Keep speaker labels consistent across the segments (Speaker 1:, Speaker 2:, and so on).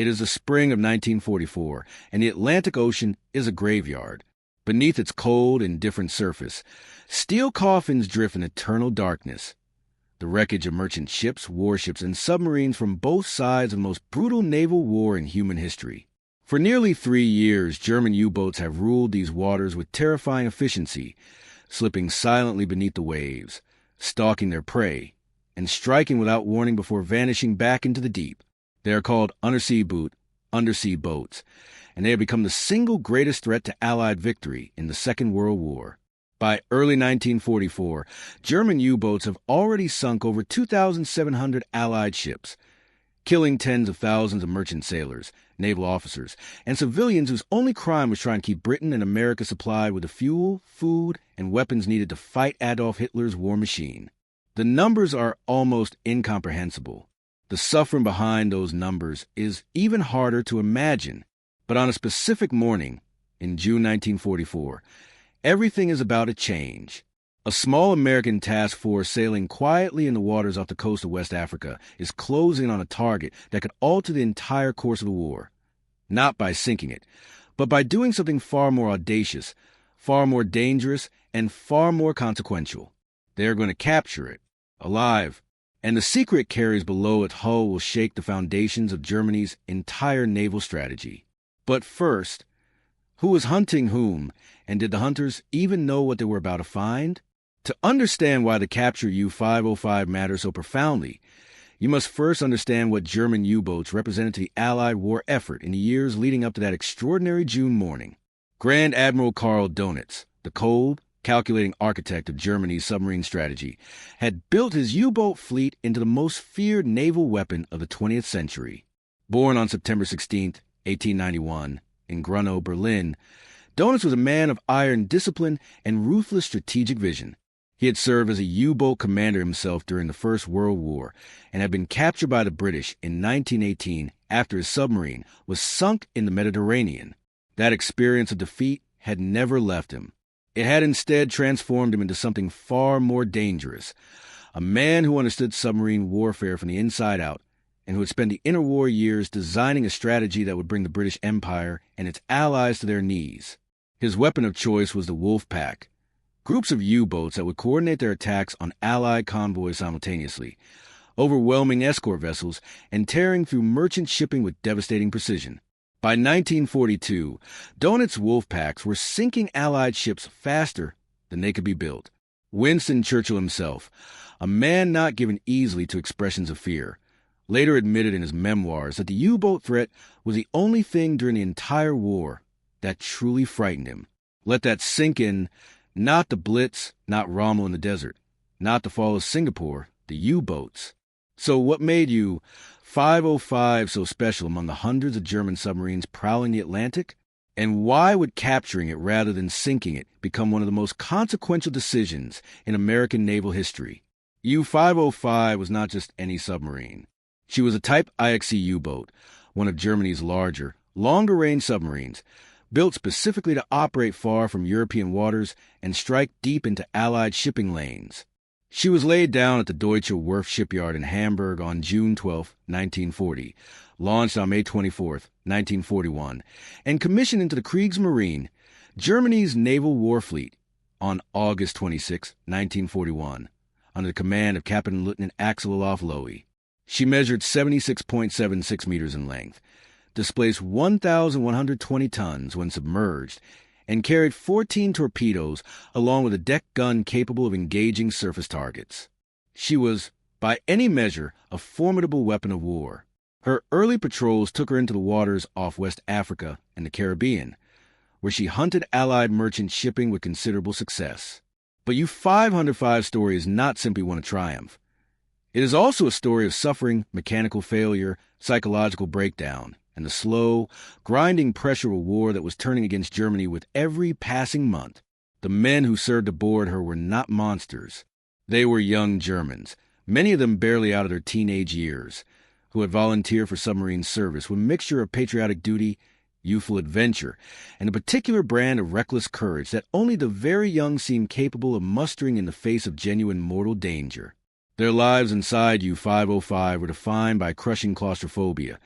Speaker 1: It is the spring of 1944, and the Atlantic Ocean is a graveyard. Beneath its cold, indifferent surface, steel coffins drift in eternal darkness. The wreckage of merchant ships, warships, and submarines from both sides of the most brutal naval war in human history. For nearly 3 years, German U-boats have ruled these waters with terrifying efficiency, slipping silently beneath the waves, stalking their prey, and striking without warning before vanishing back into the deep. They are called undersea boats, and they have become the single greatest threat to Allied victory in the Second World War. By early 1944, German U-boats have already sunk over 2,700 Allied ships, killing tens of thousands of merchant sailors, naval officers, and civilians whose only crime was trying to keep Britain and America supplied with the fuel, food, and weapons needed to fight Adolf Hitler's war machine. The numbers are almost incomprehensible. The suffering behind those numbers is even harder to imagine. But on a specific morning, in June 1944, everything is about to change. A small American task force sailing quietly in the waters off the coast of West Africa is closing on a target that could alter the entire course of the war. Not by sinking it, but by doing something far more audacious, far more dangerous, and far more consequential. They are going to capture it, alive, and the secret it carries below its hull will shake the foundations of Germany's entire naval strategy. But first, who was hunting whom, and did the hunters even know what they were about to find? To understand why the capture U-505 matters so profoundly, you must first understand what German U-boats represented to the Allied war effort in the years leading up to that extraordinary June morning. Grand Admiral Karl Donitz, the cold, calculating architect of Germany's submarine strategy, had built his U-boat fleet into the most feared naval weapon of the 20th century. Born on September 16, 1891, in Grunau, Berlin, Donitz was a man of iron discipline and ruthless strategic vision. He had served as a U-boat commander himself during the First World War and had been captured by the British in 1918 after his submarine was sunk in the Mediterranean. That experience of defeat had never left him. It had instead transformed him into something far more dangerous, a man who understood submarine warfare from the inside out and who had spent the interwar years designing a strategy that would bring the British Empire and its allies to their knees. His weapon of choice was the Wolf Pack, groups of U-boats that would coordinate their attacks on Allied convoys simultaneously, overwhelming escort vessels and tearing through merchant shipping with devastating precision. By 1942, Donitz's wolf packs were sinking Allied ships faster than they could be built. Winston Churchill himself, a man not given easily to expressions of fear, later admitted in his memoirs that the U-boat threat was the only thing during the entire war that truly frightened him. Let that sink in. Not the Blitz, not Rommel in the desert, not the fall of Singapore, the U-boats. So what made U-505 so special among the hundreds of German submarines prowling the Atlantic? And why would capturing it rather than sinking it become one of the most consequential decisions in American naval history? U-505 was not just any submarine. She was a Type IXC U-boat, one of Germany's larger, longer-range submarines, built specifically to operate far from European waters and strike deep into Allied shipping lanes. She was laid down at the Deutsche Werft shipyard in Hamburg on June 12, 1940, launched on May 24, 1941, and commissioned into the Kriegsmarine, Germany's naval war fleet, on August 26, 1941, under the command of Captain Lieutenant Axel Olof Lowy. She measured 76.76 meters in length, displaced 1,120 tons when submerged, and carried 14 torpedoes along with a deck gun capable of engaging surface targets. She was, by any measure, a formidable weapon of war. Her early patrols took her into the waters off West Africa and the Caribbean, where she hunted Allied merchant shipping with considerable success. But U-505's story is not simply one of triumph. It is also a story of suffering, mechanical failure, psychological breakdown, and the slow, grinding pressure of a war that was turning against Germany with every passing month. The men who served aboard her were not monsters. They were young Germans, many of them barely out of their teenage years, who had volunteered for submarine service with a mixture of patriotic duty, youthful adventure, and a particular brand of reckless courage that only the very young seemed capable of mustering in the face of genuine mortal danger. Their lives inside U-505 were defined by crushing claustrophobia,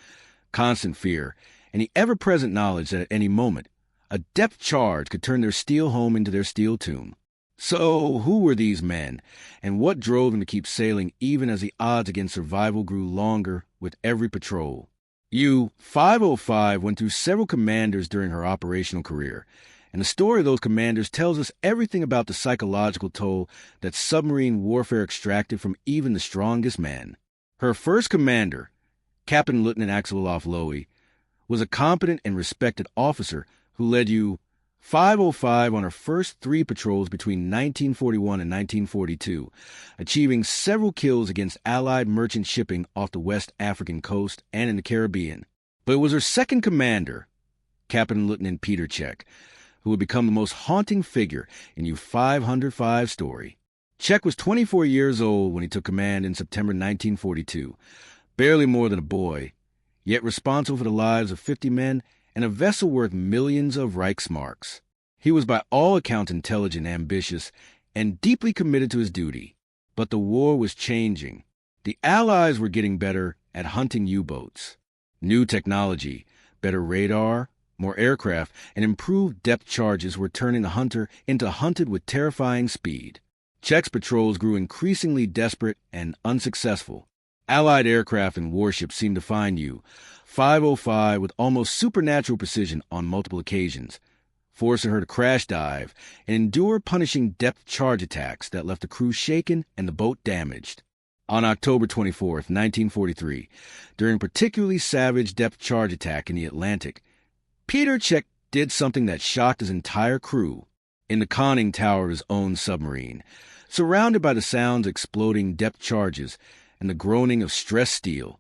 Speaker 1: constant fear, and the ever-present knowledge that at any moment, a depth charge could turn their steel home into their steel tomb. So, who were these men, and what drove them to keep sailing even as the odds against survival grew longer with every patrol? U-505 went through several commanders during her operational career, and the story of those commanders tells us everything about the psychological toll that submarine warfare extracted from even the strongest men. Her first commander, Captain Lieutenant Axelof Lowy, was a competent and respected officer who led U-505 on her first 3 patrols between 1941 and 1942, achieving several kills against Allied merchant shipping off the West African coast and in the Caribbean. But it was her second commander, Captain Lieutenant Peter Czech, who would become the most haunting figure in U-505's story. Czech was 24 years old when he took command in September 1942, barely more than a boy, yet responsible for the lives of 50 men and a vessel worth millions of Reichsmarks. He was by all accounts intelligent, ambitious, and deeply committed to his duty. But the war was changing. The Allies were getting better at hunting U-boats. New technology, better radar, more aircraft, and improved depth charges were turning the hunter into hunted with terrifying speed. Czech's patrols grew increasingly desperate and unsuccessful. Allied aircraft and warships seemed to find U-505 with almost supernatural precision on multiple occasions, forcing her to crash dive and endure punishing depth charge attacks that left the crew shaken and the boat damaged. On October 24, 1943, during a particularly savage depth charge attack in the Atlantic, Peter Czech did something that shocked his entire crew. In the conning tower of his own submarine, surrounded by the sounds of exploding depth charges and the groaning of stressed steel,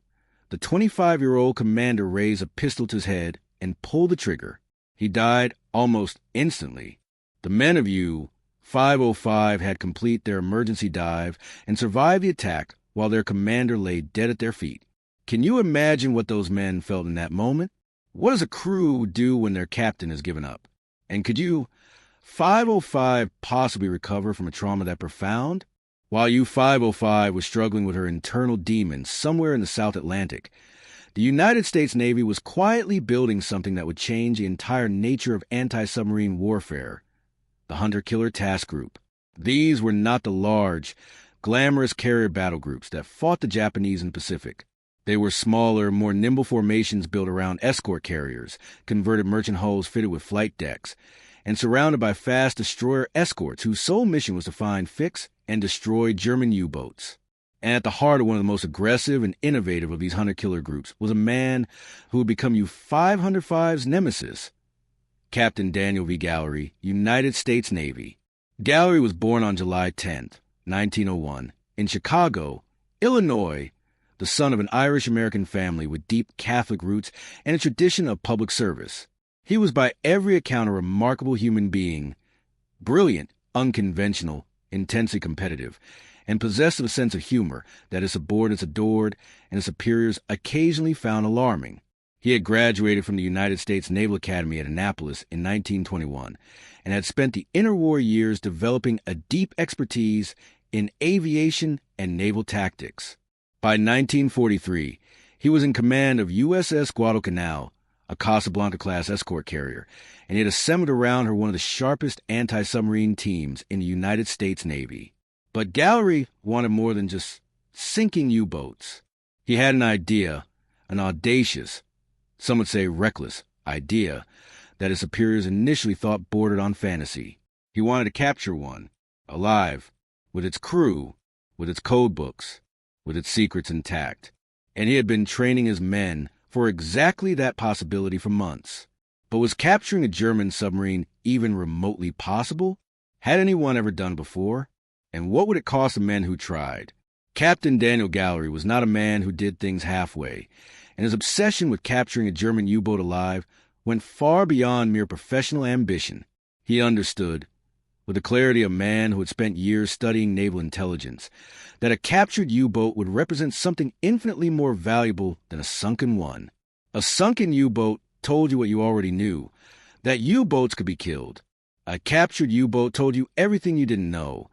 Speaker 1: the 25-year-old commander raised a pistol to his head and pulled the trigger. He died almost instantly. The men of U-505 had complete their emergency dive and survived the attack while their commander lay dead at their feet. Can you imagine what those men felt in that moment? What does a crew do when their captain is given up? And could U-505 possibly recover from a trauma that profound? While U-505 was struggling with her internal demons somewhere in the South Atlantic, the United States Navy was quietly building something that would change the entire nature of anti-submarine warfare: the Hunter-Killer Task Group. These were not the large, glamorous carrier battle groups that fought the Japanese in the Pacific. They were smaller, more nimble formations built around escort carriers, converted merchant hulls fitted with flight decks, and surrounded by fast destroyer escorts whose sole mission was to find, fix, and destroy German U-boats. And at the heart of one of the most aggressive and innovative of these hunter-killer groups was a man who would become U-505's nemesis, Captain Daniel V. Gallery, United States Navy. Gallery was born on July 10, 1901, in Chicago, Illinois, the son of an Irish-American family with deep Catholic roots and a tradition of public service. He was by every account a remarkable human being, brilliant, unconventional, intensely competitive, and possessed of a sense of humor that his subordinates adored and his superiors occasionally found alarming. He had graduated from the United States Naval Academy at Annapolis in 1921 and had spent the interwar years developing a deep expertise in aviation and naval tactics. By 1943, he was in command of USS Guadalcanal, a Casablanca-class escort carrier, and he had assembled around her one of the sharpest anti-submarine teams in the United States Navy. But Gallery wanted more than just sinking U-boats. He had an idea, an audacious, some would say reckless, idea that his superiors initially thought bordered on fantasy. He wanted to capture one, alive, with its crew, with its codebooks, with its secrets intact. And he had been training his men for exactly that possibility for months. But was capturing a German submarine even remotely possible? Had anyone ever done before? And what would it cost the men who tried? Captain Daniel Gallery was not a man who did things halfway, and his obsession with capturing a German U-boat alive went far beyond mere professional ambition. He understood, with the clarity of a man who had spent years studying naval intelligence, that a captured U-boat would represent something infinitely more valuable than a sunken one. A sunken U-boat told you what you already knew, that U-boats could be killed. A captured U-boat told you everything you didn't know,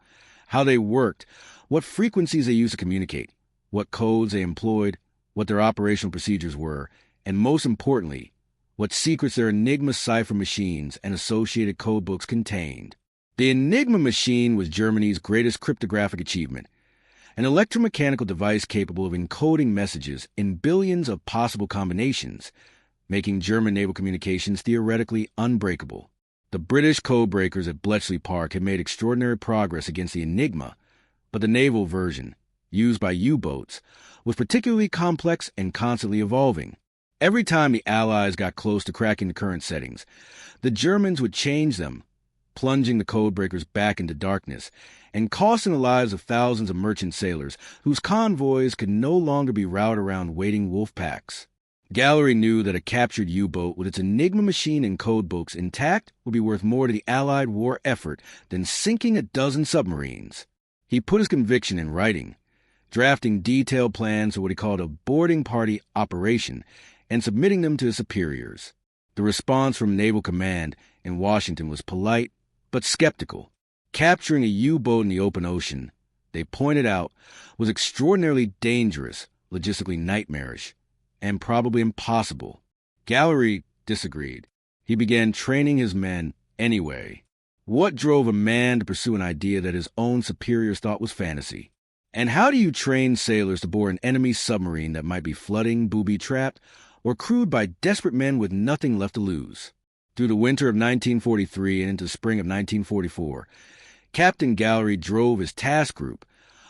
Speaker 1: how they worked, what frequencies they used to communicate, what codes they employed, what their operational procedures were, and most importantly, what secrets their Enigma cipher machines and associated codebooks contained. The Enigma machine was Germany's greatest cryptographic achievement, an electromechanical device capable of encoding messages in billions of possible combinations, making German naval communications theoretically unbreakable. The British codebreakers at Bletchley Park had made extraordinary progress against the Enigma, but the naval version, used by U-boats, was particularly complex and constantly evolving. Every time the Allies got close to cracking the current settings, the Germans would change them, plunging the codebreakers back into darkness and costing the lives of thousands of merchant sailors whose convoys could no longer be routed around waiting wolf packs. Gallery knew that a captured U-boat with its Enigma machine and codebooks intact would be worth more to the Allied war effort than sinking a dozen submarines. He put his conviction in writing, drafting detailed plans for what he called a boarding party operation and submitting them to his superiors. The response from Naval Command in Washington was polite but skeptical. Capturing a U-boat in the open ocean, they pointed out, was extraordinarily dangerous, logistically nightmarish, and probably impossible. Gallery disagreed. He began training his men anyway. What drove a man to pursue an idea that his own superiors thought was fantasy? And how do you train sailors to board an enemy submarine that might be flooding, booby-trapped, or crewed by desperate men with nothing left to lose? Through the winter of 1943 and into the spring of 1944, Captain Gallery drove his task group,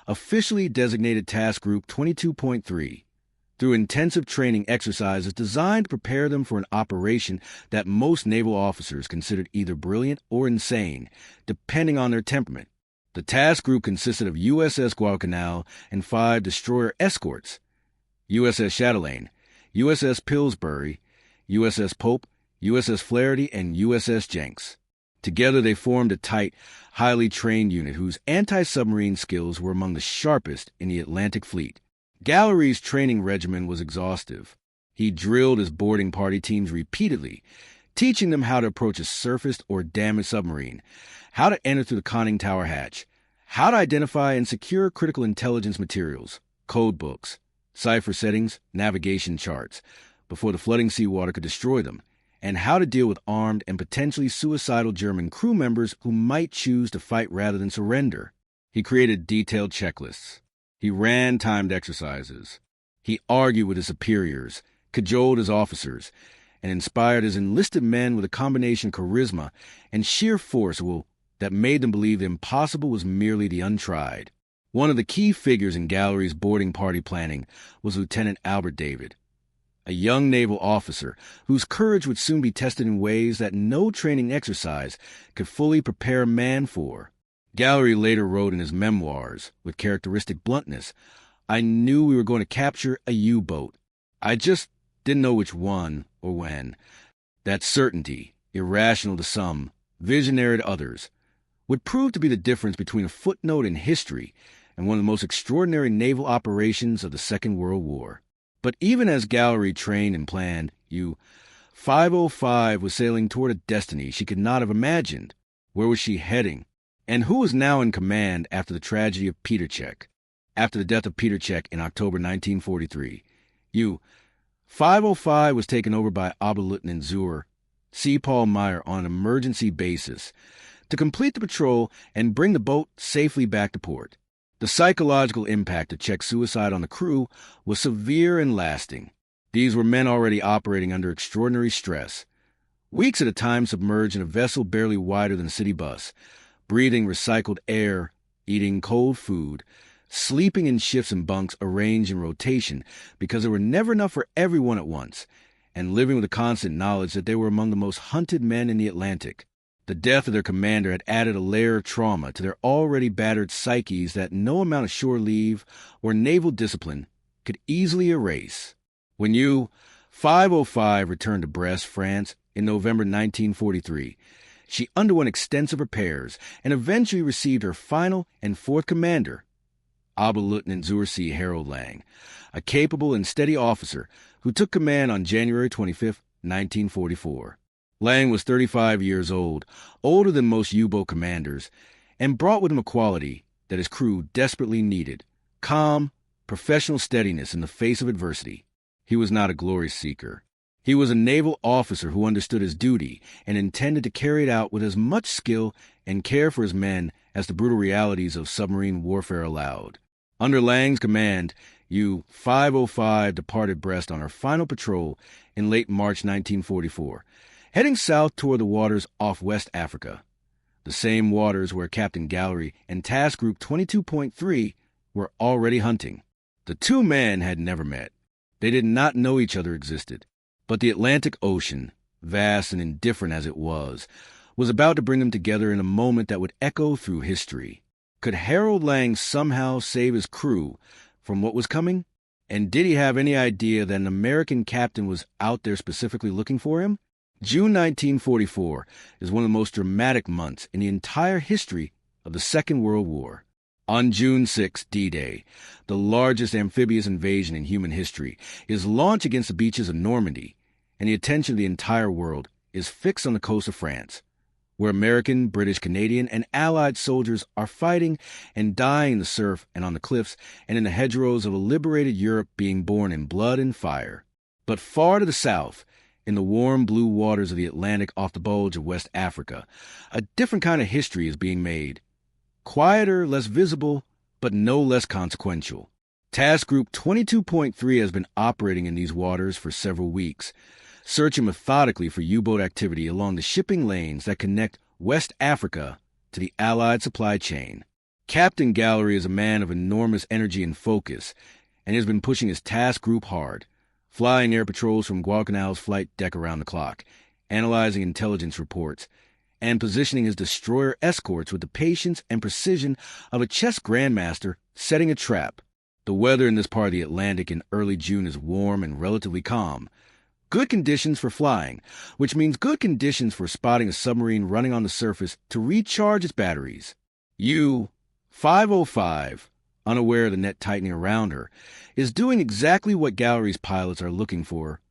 Speaker 1: officially designated Task Group 22.3, through intensive training exercises designed to prepare them for an operation that most naval officers considered either brilliant or insane, depending on their temperament. The task group consisted of USS Guadalcanal and 5 destroyer escorts: USS Chatelaine, USS Pillsbury, USS Pope, USS Flaherty, and USS Jenks. Together they formed a tight, highly trained unit whose anti-submarine skills were among the sharpest in the Atlantic Fleet. Gallery's training regimen was exhaustive. He drilled his boarding party teams repeatedly, teaching them how to approach a surfaced or damaged submarine, how to enter through the conning tower hatch, how to identify and secure critical intelligence materials, code books, cipher settings, navigation charts, before the flooding seawater could destroy them, and how to deal with armed and potentially suicidal German crew members who might choose to fight rather than surrender. He created detailed checklists. He ran timed exercises. He argued with his superiors, cajoled his officers, and inspired his enlisted men with a combination of charisma and sheer force that made them believe the impossible was merely the untried. One of the key figures in Gallery's boarding party planning was Lieutenant Albert David, a young naval officer whose courage would soon be tested in ways that no training exercise could fully prepare a man for. Gallery later wrote in his memoirs, with characteristic bluntness, "I knew we were going to capture a U-boat. I just didn't know which one or when. That certainty, irrational to some, visionary to others, would prove to be the difference between a footnote in history and one of the most extraordinary naval operations of the Second World War." But even as Gallery trained and planned, U-505 was sailing toward a destiny she could not have imagined. Where was she heading? And who was now in command after the tragedy of Petercheck? After the death of Petercheck in October 1943, U-505 was taken over by Oberleutnant Zur C. Paul Meyer on an emergency basis to complete the patrol and bring the boat safely back to port. The psychological impact of Czech's suicide on the crew was severe and lasting. These were men already operating under extraordinary stress, weeks at a time submerged in a vessel barely wider than a city bus, breathing recycled air, eating cold food, sleeping in shifts and bunks arranged in rotation because there were never enough for everyone at once, and living with the constant knowledge that they were among the most hunted men in the Atlantic. The death of their commander had added a layer of trauma to their already battered psyches that no amount of shore leave or naval discipline could easily erase. When U-505 returned to Brest, France, in November 1943, she underwent extensive repairs and eventually received her final and fourth commander, Oberleutnant Zur C. Harold Lang, a capable and steady officer who took command on January 25, 1944. Lang was 35 years old, older than most U-boat commanders, and brought with him a quality that his crew desperately needed: calm, professional steadiness in the face of adversity. He was not a glory seeker. He was a naval officer who understood his duty and intended to carry it out with as much skill and care for his men as the brutal realities of submarine warfare allowed. Under Lang's command, U-505 departed Brest on her final patrol in late March 1944, heading south toward the waters off West Africa, the same waters where Captain Gallery and Task Group 22.3 were already hunting. The two men had never met. They did not know each other existed. But the Atlantic Ocean, vast and indifferent as it was about to bring them together in a moment that would echo through history. Could Harold Lang somehow save his crew from what was coming? And did he have any idea that an American captain was out there specifically looking for him? June 1944 is one of the most dramatic months in the entire history of the Second World War. On June 6, D-Day, the largest amphibious invasion in human history, is launched against the beaches of Normandy, and the attention of the entire world is fixed on the coast of France, where American, British, Canadian, and Allied soldiers are fighting and dying in the surf and on the cliffs and in the hedgerows of a liberated Europe being born in blood and fire. But far to the south, in the warm blue waters of the Atlantic off the bulge of West Africa, a different kind of history is being made. Quieter, less visible, but no less consequential. Task Group 22.3 has been operating in these waters for several weeks, searching methodically for U-boat activity along the shipping lanes that connect West Africa to the Allied supply chain. Captain Gallery is a man of enormous energy and focus, and has been pushing his task group hard, flying air patrols from Guadalcanal's flight deck around the clock, analyzing intelligence reports, and positioning his destroyer escorts with the patience and precision of a chess grandmaster setting a trap. The weather in this part of the Atlantic in early June is warm and relatively calm. Good conditions for flying, which means good conditions for spotting a submarine running on the surface to recharge its batteries. U-505, unaware of the net tightening around her, is doing exactly what Gallery's pilots are looking for,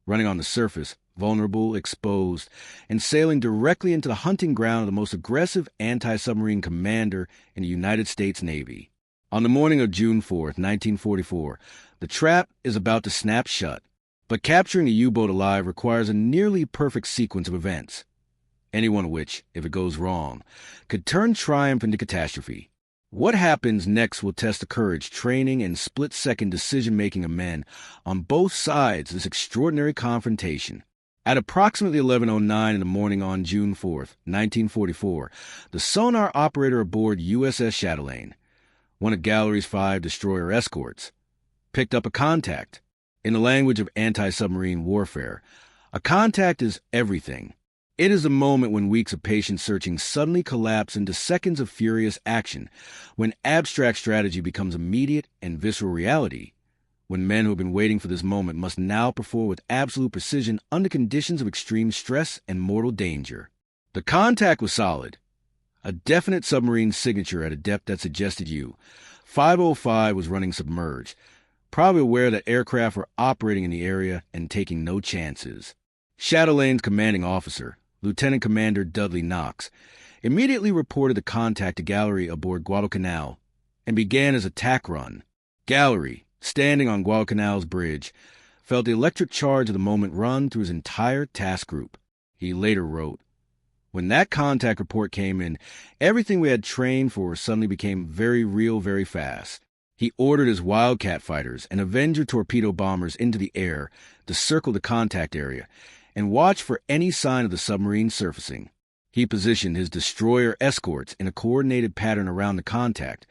Speaker 1: running on the surface, vulnerable, exposed, and sailing directly into the hunting ground of the most aggressive anti-submarine commander in the United States Navy. On the morning of June 4th, 1944, the trap is about to snap shut, but capturing a U-boat alive requires a nearly perfect sequence of events, any one of which, if it goes wrong, could turn triumph into catastrophe. What happens next will test the courage, training, and split-second decision-making of men on both sides of this extraordinary confrontation. At approximately 11:09 in the morning on June 4th, 1944, the sonar operator aboard USS Chatelaine, one of Gallery's 5 destroyer escorts, picked up a contact. In the language of anti-submarine warfare, a contact is everything. It is the moment when weeks of patient searching suddenly collapse into seconds of furious action, when abstract strategy becomes immediate and visceral reality, when men who have been waiting for this moment must now perform with absolute precision under conditions of extreme stress and mortal danger. The contact was solid, a definite submarine signature at a depth that suggested U-505 was running submerged, probably aware that aircraft were operating in the area and taking no chances. Chatelaine's commanding officer, Lieutenant Commander Dudley Knox, immediately reported the contact to Gallery aboard Guadalcanal and began his attack run. Gallery, standing on Guadalcanal's bridge, felt the electric charge of the moment run through his entire task group. He later wrote, "When that contact report came in, everything we had trained for suddenly became very real very fast." He ordered his Wildcat fighters and Avenger torpedo bombers into the air to circle the contact area and watch for any sign of the submarine surfacing. He positioned his destroyer escorts in a coordinated pattern around the contact,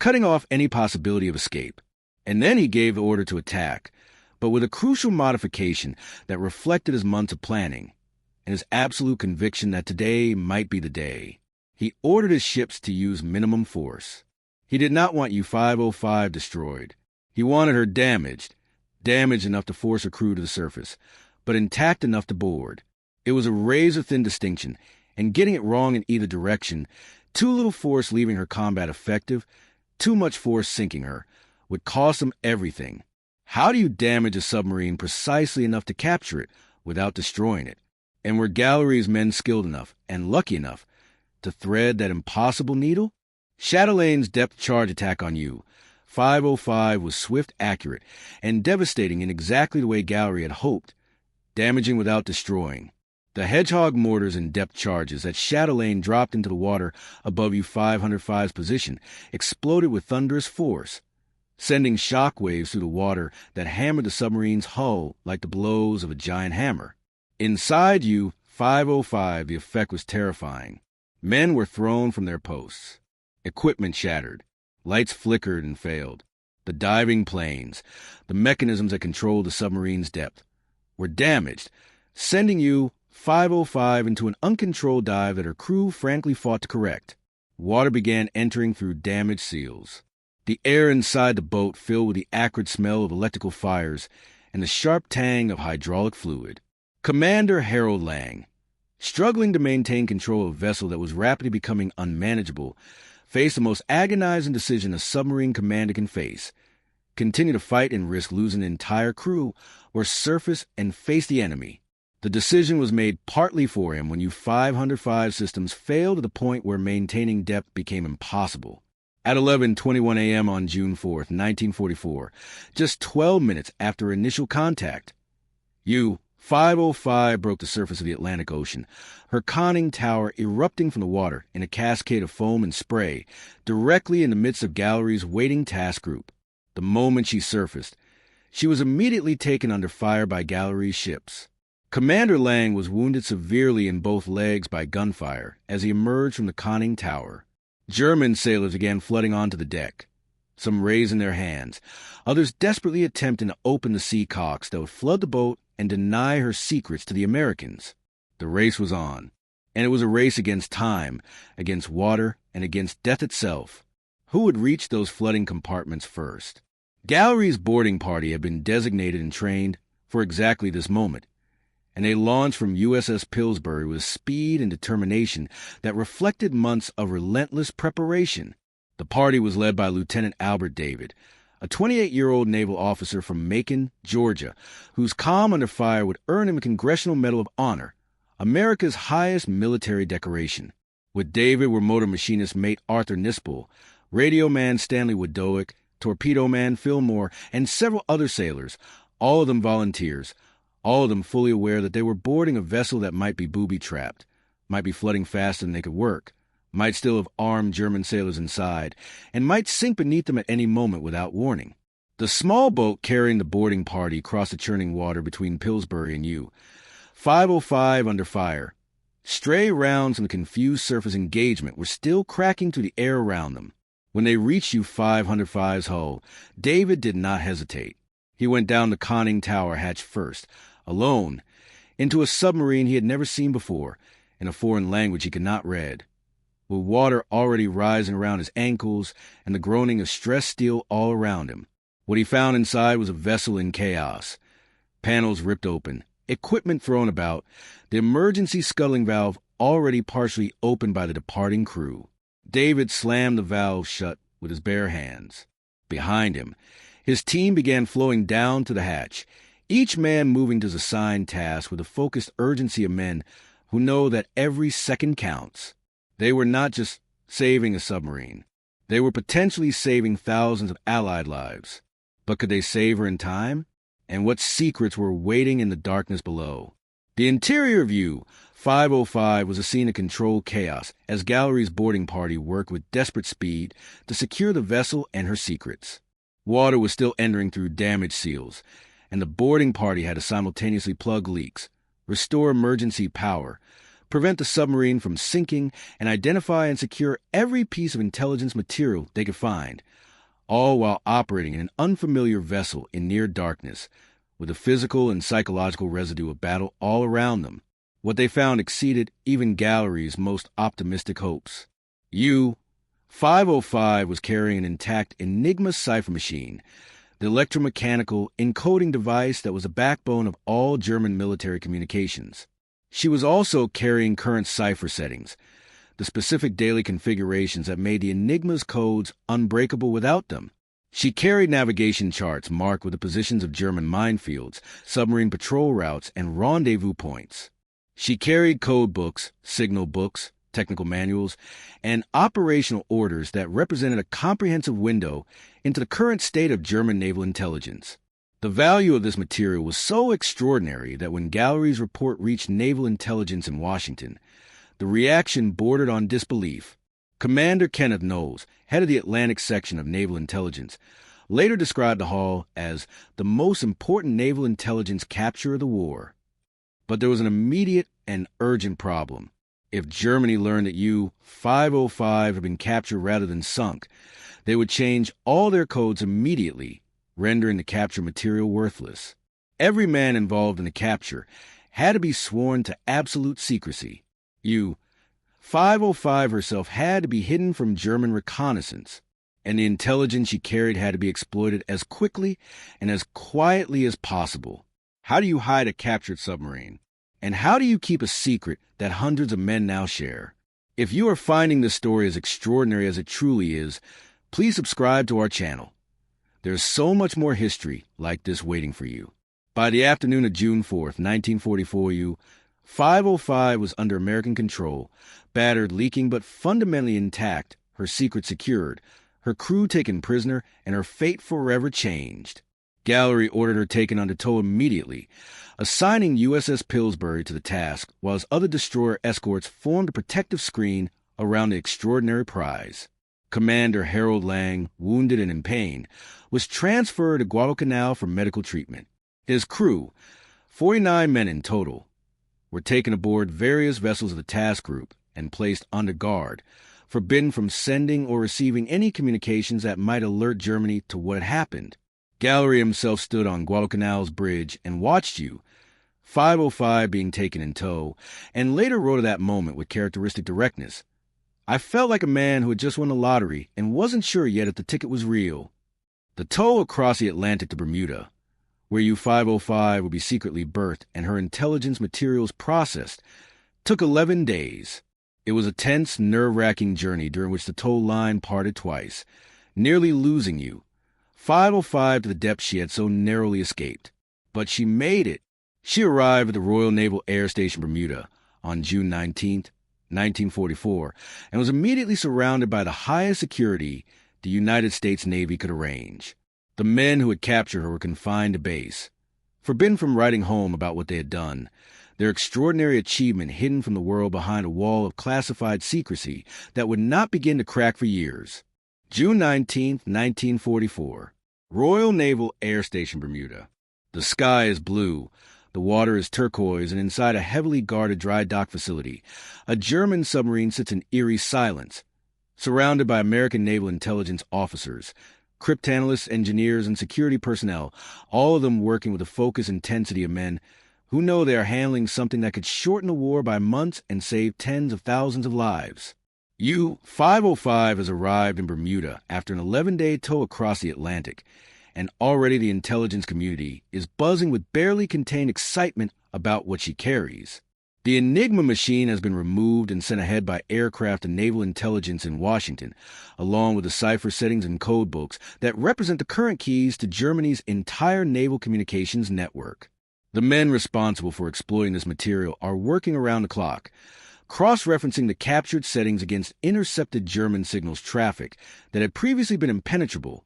Speaker 1: cutting off any possibility of escape. And then he gave the order to attack, but with a crucial modification that reflected his months of planning and his absolute conviction that today might be the day. He ordered his ships to use minimum force. He did not want U-505 destroyed. He wanted her damaged enough to force her crew to the surface, but intact enough to board. It was a razor-thin distinction, and getting it wrong in either direction, too little force leaving her combat effective, too much force sinking her, would cost them everything. How do you damage a submarine precisely enough to capture it without destroying it? And were Gallery's men skilled enough and lucky enough to thread that impossible needle? Chatelaine's depth charge attack on 505 was swift, accurate, and devastating in exactly the way Gallery had hoped, damaging without destroying. The Hedgehog mortars and depth charges that Chatelaine dropped into the water above U-505's position exploded with thunderous force, sending shock waves through the water that hammered the submarine's hull like the blows of a giant hammer. Inside U-505, the effect was terrifying. Men were thrown from their posts. Equipment shattered. Lights flickered and failed. The diving planes, the mechanisms that controlled the submarine's depth, were damaged, sending U-505 into an uncontrolled dive that her crew frankly fought to correct. Water began entering through damaged seals. The air inside the boat filled with the acrid smell of electrical fires and the sharp tang of hydraulic fluid. Commander Harold Lang, struggling to maintain control of a vessel that was rapidly becoming unmanageable, faced the most agonizing decision a submarine commander can face: continue to fight and risk losing an entire crew, or surface and face the enemy. The decision was made partly for him when U-505 systems failed to the point where maintaining depth became impossible. At 11:21 a.m. on June 4th, 1944, just 12 minutes after initial contact, U-505 broke the surface of the Atlantic Ocean, her conning tower erupting from the water in a cascade of foam and spray directly in the midst of Gallery's waiting task group. The moment she surfaced, she was immediately taken under fire by Gallery's ships. Commander Lang was wounded severely in both legs by gunfire as he emerged from the conning tower. German sailors began flooding onto the deck, some raising their hands, others desperately attempting to open the sea cocks that would flood the boat and deny her secrets to the Americans. The race was on, and it was a race against time, against water, and against death itself. Who would reach those flooding compartments first? Gallery's boarding party had been designated and trained for exactly this moment, and they launched from USS Pillsbury with speed and determination that reflected months of relentless preparation. The party was led by Lieutenant Albert David, a 28-year-old naval officer from Macon, Georgia, whose calm under fire would earn him a Congressional Medal of Honor, America's highest military decoration. With David were motor machinist mate Arthur Nispel, radio man Stanley Wodowick, torpedo man Phil Moore, and several other sailors, all of them volunteers, all of them fully aware that they were boarding a vessel that might be booby-trapped, might be flooding faster than they could work, might still have armed German sailors inside, and might sink beneath them at any moment without warning. The small boat carrying the boarding party crossed the churning water between Pillsbury and U-505 under fire. Stray rounds from the confused surface engagement were still cracking through the air around them. When they reached U-505's hull, David did not hesitate. He went down the conning tower hatch first, alone, into a submarine he had never seen before, in a foreign language he could not read. With water already rising around his ankles and the groaning of stressed steel all around him, what he found inside was a vessel in chaos. Panels ripped open, equipment thrown about, the emergency scuttling valve already partially opened by the departing crew. David slammed the valve shut with his bare hands. Behind him, his team began flowing down to the hatch, each man moving to his assigned task with the focused urgency of men who know that every second counts. They were not just saving a submarine. They were potentially saving thousands of Allied lives. But could they save her in time? And what secrets were waiting in the darkness below? The interior of U-505 was a scene of controlled chaos as Gallery's boarding party worked with desperate speed to secure the vessel and her secrets. Water was still entering through damaged seals, and the boarding party had to simultaneously plug leaks, restore emergency power, prevent the submarine from sinking, and identify and secure every piece of intelligence material they could find, all while operating in an unfamiliar vessel in near darkness, with the physical and psychological residue of battle all around them. What they found exceeded even Gallery's most optimistic hopes. U-505 was carrying an intact Enigma cipher machine, the electromechanical encoding device that was the backbone of all German military communications. She was also carrying current cipher settings, the specific daily configurations that made the Enigma's codes unbreakable without them. She carried navigation charts marked with the positions of German minefields, submarine patrol routes, and rendezvous points. She carried code books, signal books, technical manuals, and operational orders that represented a comprehensive window into the current state of German naval intelligence. The value of this material was so extraordinary that when Gallery's report reached naval intelligence in Washington, the reaction bordered on disbelief. Commander Kenneth Knowles, head of the Atlantic section of Naval Intelligence, later described the haul as the most important naval intelligence capture of the war. But there was an immediate and urgent problem. If Germany learned that U-505 had been captured rather than sunk, they would change all their codes immediately, rendering the capture material worthless. Every man involved in the capture had to be sworn to absolute secrecy. U-505 herself had to be hidden from German reconnaissance, and the intelligence she carried had to be exploited as quickly and as quietly as possible. How do you hide a captured submarine? And how do you keep a secret that hundreds of men now share? If you are finding this story as extraordinary as it truly is, please subscribe to our channel. There's so much more history like this waiting for you. By the afternoon of June 4th, 1944, U-505 was under American control, battered, leaking, but fundamentally intact, her secret secured, her crew taken prisoner, and her fate forever changed. Gallery ordered her taken under tow immediately, assigning USS Pillsbury to the task, while his other destroyer escorts formed a protective screen around the extraordinary prize. Commander Harold Lang, wounded and in pain, was transferred to Guadalcanal for medical treatment. His crew, 49 men in total, were taken aboard various vessels of the task group and placed under guard, forbidden from sending or receiving any communications that might alert Germany to what had happened. Gallery himself stood on Guadalcanal's bridge and watched U-505 being taken in tow, and later wrote of that moment with characteristic directness. I felt like a man who had just won the lottery and wasn't sure yet if the ticket was real. The tow across the Atlantic to Bermuda, where U-505 would be secretly berthed and her intelligence materials processed, took 11 days. It was a tense, nerve-wracking journey during which the tow line parted twice, nearly losing U-505 to the depths she had so narrowly escaped. But she made it. She arrived at the Royal Naval Air Station Bermuda on June 19, 1944, and was immediately surrounded by the highest security the United States Navy could arrange. The men who had captured her were confined to base, forbidden from writing home about what they had done, their extraordinary achievement hidden from the world behind a wall of classified secrecy that would not begin to crack for years. June 19, 1944. Royal Naval Air Station Bermuda. The sky is blue, the water is turquoise, and inside a heavily guarded dry dock facility, a German submarine sits in eerie silence, surrounded by American naval intelligence officers, cryptanalysts, engineers, and security personnel, all of them working with the focused intensity of men who know they are handling something that could shorten the war by months and save tens of thousands of lives. U-505 has arrived in Bermuda after an 11-day tow across the Atlantic, and already the intelligence community is buzzing with barely contained excitement about what she carries. The Enigma machine has been removed and sent ahead by aircraft and naval intelligence in Washington, along with the cipher settings and codebooks that represent the current keys to Germany's entire naval communications network. The men responsible for exploiting this material are working around the clock, cross-referencing the captured settings against intercepted German signals traffic that had previously been impenetrable,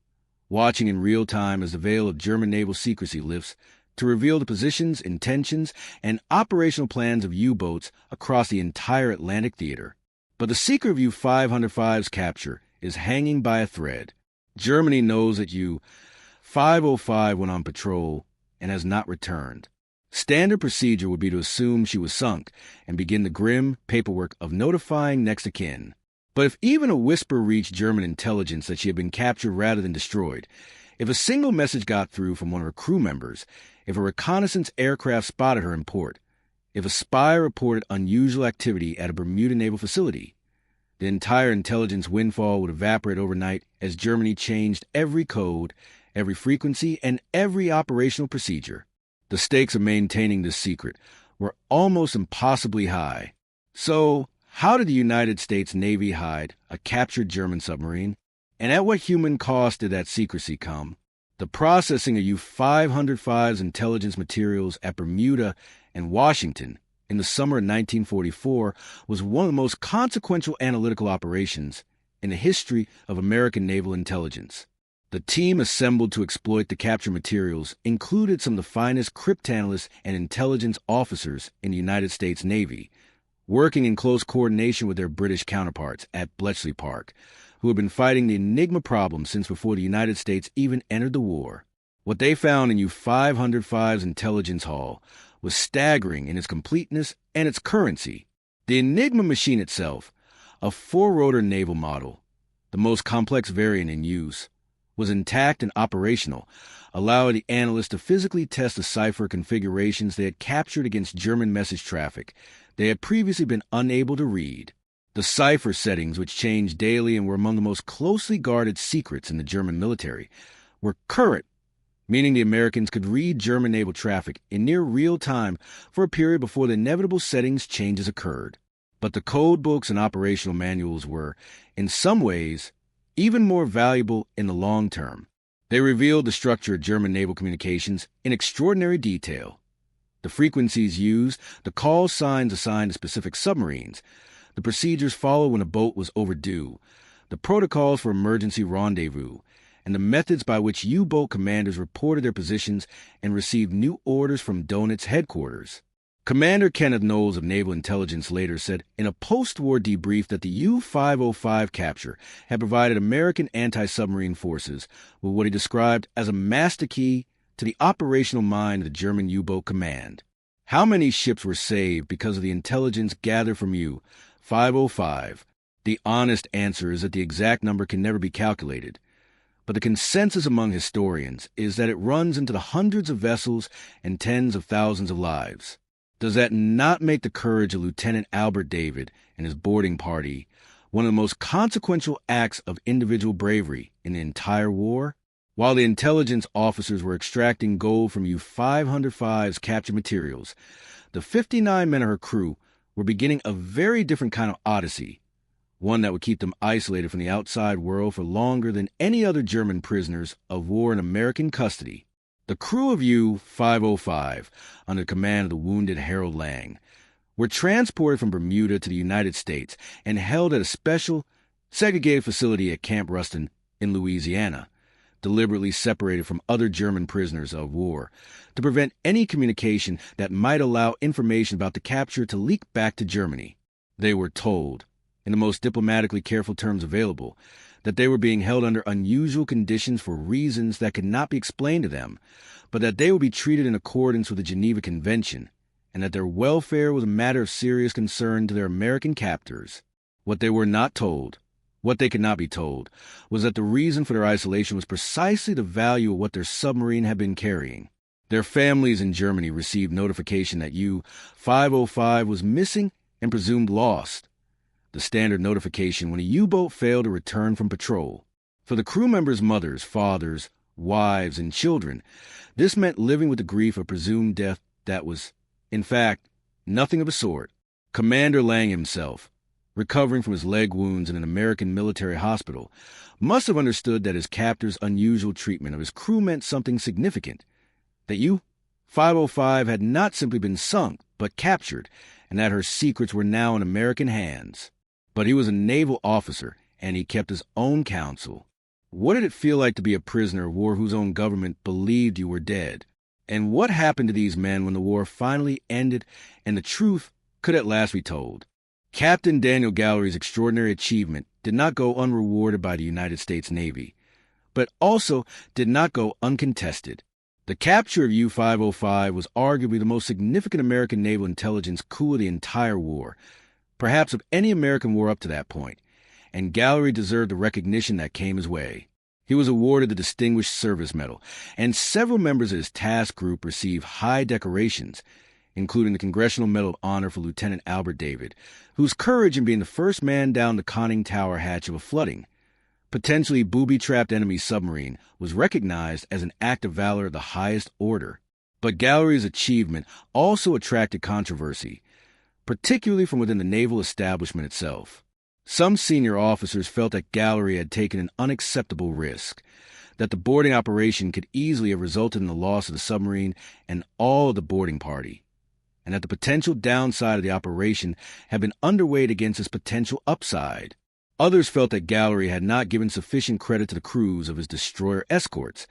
Speaker 1: watching in real time as the veil of German naval secrecy lifts to reveal the positions, intentions, and operational plans of U-boats across the entire Atlantic theater. But the secret of U-505's capture is hanging by a thread. Germany knows that U-505 went on patrol and has not returned. Standard procedure would be to assume she was sunk and begin the grim paperwork of notifying next of kin. But if even a whisper reached German intelligence that she had been captured rather than destroyed, if a single message got through from one of her crew members, if a reconnaissance aircraft spotted her in port, if a spy reported unusual activity at a Bermuda naval facility, the entire intelligence windfall would evaporate overnight as Germany changed every code, every frequency, and every operational procedure. The stakes of maintaining this secret were almost impossibly high. So, how did the United States Navy hide a captured German submarine? And at what human cost did that secrecy come? The processing of U-505's intelligence materials at Bermuda and Washington in the summer of 1944 was one of the most consequential analytical operations in the history of American naval intelligence. The team assembled to exploit the captured materials included some of the finest cryptanalysts and intelligence officers in the United States Navy, working in close coordination with their British counterparts at Bletchley Park, who had been fighting the Enigma problem since before the United States even entered the war. What they found in U-505's intelligence hall was staggering in its completeness and its currency. The Enigma machine itself, a four-rotor naval model, the most complex variant in use, was intact and operational, allowing the analysts to physically test the cipher configurations they had captured against German message traffic they had previously been unable to read. The cipher settings, which changed daily and were among the most closely guarded secrets in the German military, were current, meaning the Americans could read German naval traffic in near real time for a period before the inevitable settings changes occurred. But the code books and operational manuals were, in some ways, even more valuable in the long term. They revealed the structure of German naval communications in extraordinary detail. The frequencies used, the call signs assigned to specific submarines, the procedures followed when a boat was overdue, the protocols for emergency rendezvous, and the methods by which U-boat commanders reported their positions and received new orders from Donit's headquarters. Commander Kenneth Knowles of Naval Intelligence later said in a post-war debrief that the U-505 capture had provided American anti-submarine forces with what he described as a master key to the operational mind of the German U-boat command. How many ships were saved because of the intelligence gathered from U-505? The honest answer is that the exact number can never be calculated. But the consensus among historians is that it runs into the hundreds of vessels and tens of thousands of lives. Does that not make the courage of Lieutenant Albert David and his boarding party one of the most consequential acts of individual bravery in the entire war? While the intelligence officers were extracting gold from U-505's captured materials, the 59 men of her crew were beginning a very different kind of odyssey, one that would keep them isolated from the outside world for longer than any other German prisoners of war in American custody. The crew of U-505, under command of the wounded Harold Lang, were transported from Bermuda to the United States and held at a special, segregated facility at Camp Ruston in Louisiana, deliberately separated from other German prisoners of war, to prevent any communication that might allow information about the capture to leak back to Germany. They were told, in the most diplomatically careful terms available, that they were being held under unusual conditions for reasons that could not be explained to them, but that they would be treated in accordance with the Geneva Convention, and that their welfare was a matter of serious concern to their American captors. What they were not told, what they could not be told, was that the reason for their isolation was precisely the value of what their submarine had been carrying. Their families in Germany received notification that U-505 was missing and presumed lost, the standard notification when a U-boat failed to return from patrol. For the crew members' mothers, fathers, wives, and children, this meant living with the grief of presumed death that was, in fact, nothing of the sort. Commander Lang himself, recovering from his leg wounds in an American military hospital, must have understood that his captor's unusual treatment of his crew meant something significant, that U-505 had not simply been sunk, but captured, and that her secrets were now in American hands. But he was a naval officer, and he kept his own counsel. What did it feel like to be a prisoner of war whose own government believed you were dead? And what happened to these men when the war finally ended and the truth could at last be told? Captain Daniel Gallery's extraordinary achievement did not go unrewarded by the United States Navy, but also did not go uncontested. The capture of U-505 was arguably the most significant American naval intelligence coup of the entire war, perhaps of any American war up to that point, and Gallery deserved the recognition that came his way. He was awarded the Distinguished Service Medal, and several members of his task group received high decorations, including the Congressional Medal of Honor for Lieutenant Albert David, whose courage in being the first man down the conning tower hatch of a flooding, potentially booby-trapped enemy submarine, was recognized as an act of valor of the highest order. But Gallery's achievement also attracted controversy, particularly from within the naval establishment itself. Some senior officers felt that Gallery had taken an unacceptable risk, that the boarding operation could easily have resulted in the loss of the submarine and all of the boarding party. and that the potential downside of the operation had been underweighed against its potential upside. Others felt that Gallery had not given sufficient credit to the crews of his destroyer escorts,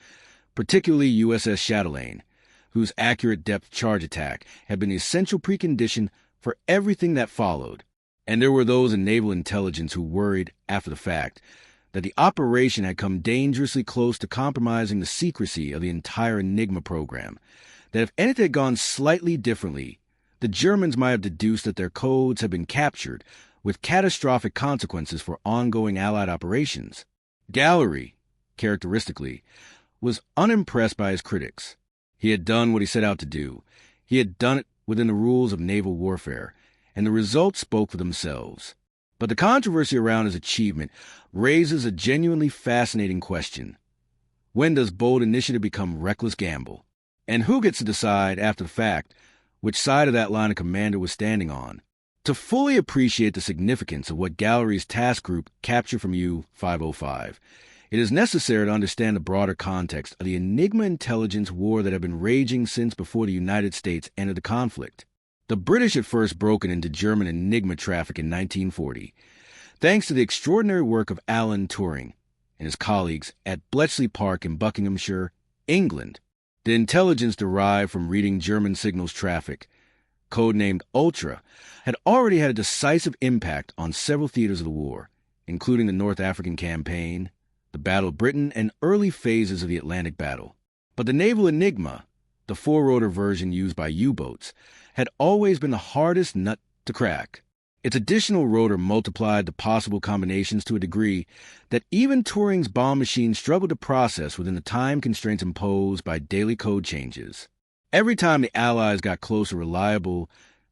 Speaker 1: particularly USS Chatelaine, whose accurate depth charge attack had been the essential precondition for everything that followed. And there were those in naval intelligence who worried, after the fact, that the operation had come dangerously close to compromising the secrecy of the entire Enigma program, that if anything had gone slightly differently, the Germans might have deduced that their codes had been captured, with catastrophic consequences for ongoing Allied operations. Gallery, characteristically, was unimpressed by his critics. He had done what he set out to do. He had done it within the rules of naval warfare, and the results spoke for themselves. But the controversy around his achievement raises a genuinely fascinating question. When does bold initiative become reckless gamble? And who gets to decide, after the fact, which side of that line a commander was standing on? To fully appreciate the significance of what Gallery's task group captured from U-505, it is necessary to understand the broader context of the Enigma intelligence war that had been raging since before the United States entered the conflict. The British had first broken into German Enigma traffic in 1940, thanks to the extraordinary work of Alan Turing and his colleagues at Bletchley Park in Buckinghamshire, England. The intelligence derived from reading German signals traffic, codenamed Ultra, had already had a decisive impact on several theaters of the war, including the North African Campaign, the Battle of Britain, and early phases of the Atlantic Battle. But the naval Enigma, the four-rotor version used by U-boats, had always been the hardest nut to crack. Its additional rotor multiplied the possible combinations to a degree that even Turing's bomb machine struggled to process within the time constraints imposed by daily code changes. Every time the Allies got close to reliable,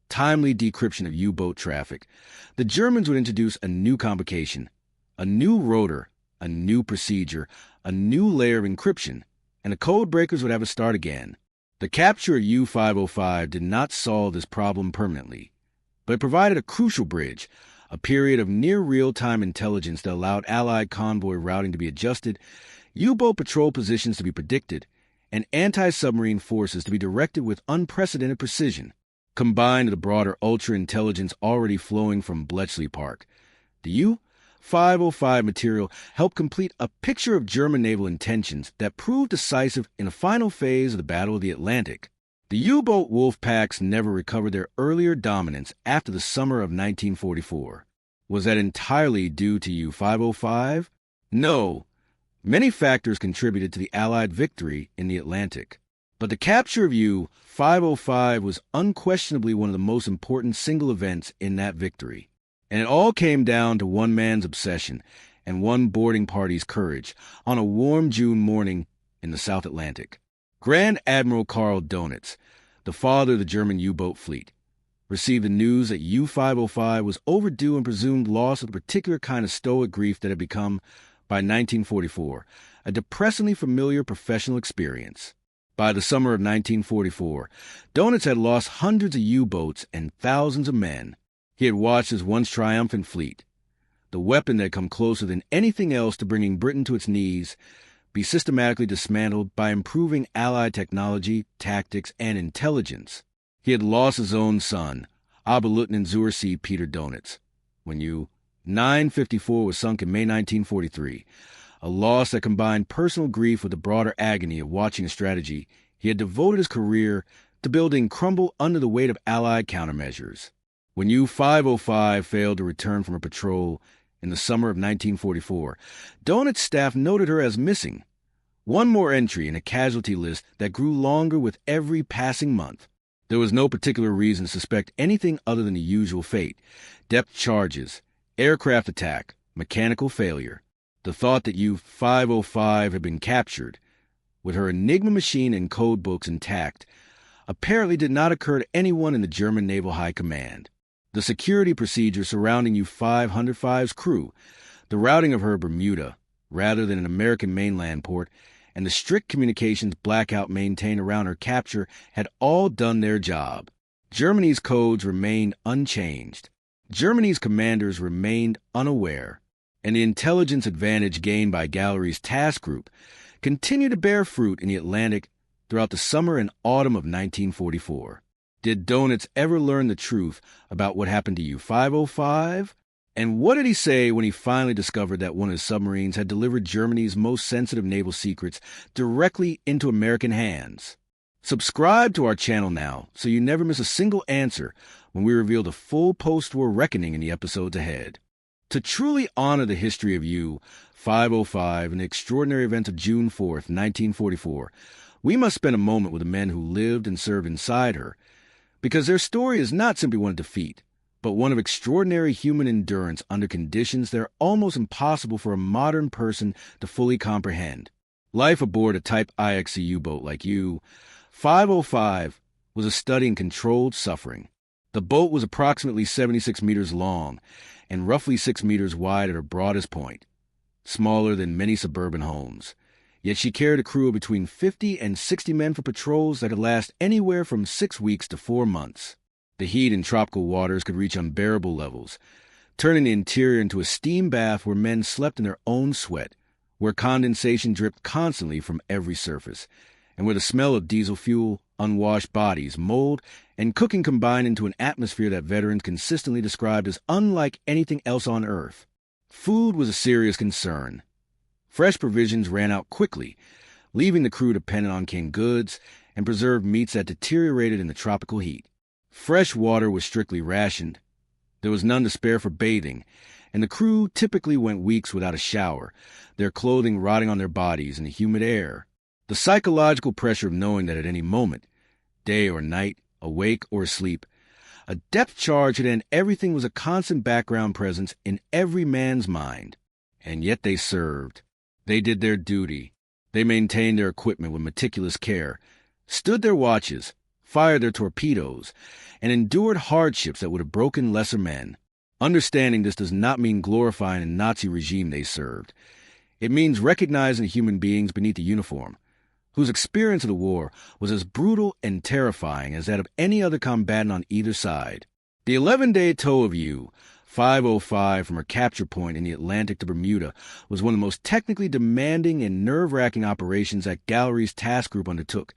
Speaker 1: timely decryption of U-boat traffic, the Germans would introduce a new complication, a new rotor, a new procedure, a new layer of encryption, and the code breakers would have to start again. The capture of U-505 did not solve this problem permanently, but it provided a crucial bridge, a period of near real-time intelligence that allowed Allied convoy routing to be adjusted, U-boat patrol positions to be predicted, and anti-submarine forces to be directed with unprecedented precision. Combined with the broader ultra-intelligence already flowing from Bletchley Park, the U-505 material helped complete a picture of German naval intentions that proved decisive in the final phase of the Battle of the Atlantic. The U-boat wolf packs never recovered their earlier dominance after the summer of 1944. Was that entirely due to U-505? No. Many factors contributed to the Allied victory in the Atlantic. But the capture of U-505 was unquestionably one of the most important single events in that victory. And it all came down to one man's obsession and one boarding party's courage on a warm June morning in the South Atlantic. Grand Admiral Karl Donitz, the father of the German U-boat fleet, received the news that U-505 was overdue and presumed loss of the particular kind of stoic grief that had become, by 1944, a depressingly familiar professional experience. By the summer of 1944, Donitz had lost hundreds of U-boats and thousands of men. He had watched his once triumphant fleet, the weapon that had come closer than anything else to bringing Britain to its knees, be systematically dismantled by improving Allied technology, tactics, and intelligence. He had lost his own son, Oberleutnant zur See Peter Donitz, when U-954 was sunk in May 1943, a loss that combined personal grief with the broader agony of watching a strategy he had devoted his career to building crumble under the weight of Allied countermeasures. When U-505 failed to return from a patrol in the summer of 1944, Donitz's staff noted her as missing, one more entry in a casualty list that grew longer with every passing month. There was no particular reason to suspect anything other than the usual fate: depth charges, aircraft attack, mechanical failure. The thought that U-505 had been captured, with her Enigma machine and code books intact, apparently did not occur to anyone in the German Naval High Command. The security procedures surrounding U-505's crew, the routing of her Bermuda, rather than an American mainland port, and the strict communications blackout maintained around her capture had all done their job. Germany's codes remained unchanged. Germany's commanders remained unaware, and the intelligence advantage gained by Gallery's task group continued to bear fruit in the Atlantic throughout the summer and autumn of 1944. Did Donuts ever learn the truth about what happened to U-505? And what did he say when he finally discovered that one of his submarines had delivered Germany's most sensitive naval secrets directly into American hands? Subscribe to our channel now so you never miss a single answer when we reveal the full post-war reckoning in the episodes ahead. To truly honor the history of U-505 and the extraordinary events of June 4th, 1944, we must spend a moment with the men who lived and served inside her, because their story is not simply one of defeat, but one of extraordinary human endurance under conditions that are almost impossible for a modern person to fully comprehend. Life aboard a Type IXC U-boat like U-505 was a study in controlled suffering. The boat was approximately 76 meters long and roughly 6 meters wide at her broadest point, smaller than many suburban homes. Yet she carried a crew of between 50 and 60 men for patrols that could last anywhere from 6 weeks to 4 months. The heat in tropical waters could reach unbearable levels, turning the interior into a steam bath where men slept in their own sweat, where condensation dripped constantly from every surface, and where the smell of diesel fuel, unwashed bodies, mold, and cooking combined into an atmosphere that veterans consistently described as unlike anything else on Earth. Food was a serious concern. Fresh provisions ran out quickly, leaving the crew dependent on canned goods and preserved meats that deteriorated in the tropical heat. Fresh water was strictly rationed. There was none to spare for bathing, and the crew typically went weeks without a shower, their clothing rotting on their bodies in the humid air. The psychological pressure of knowing that at any moment, day or night, awake or asleep, a depth charge had ended everything was a constant background presence in every man's mind. And yet they served. They did their duty. They maintained their equipment with meticulous care, stood their watches, fired their torpedoes, and endured hardships that would have broken lesser men. Understanding this does not mean glorifying the Nazi regime they served. It means recognizing the human beings beneath the uniform, whose experience of the war was as brutal and terrifying as that of any other combatant on either side. The 11-day tow of U-505 from her capture point in the Atlantic to Bermuda was one of the most technically demanding and nerve-wracking operations that Gallery's task group undertook,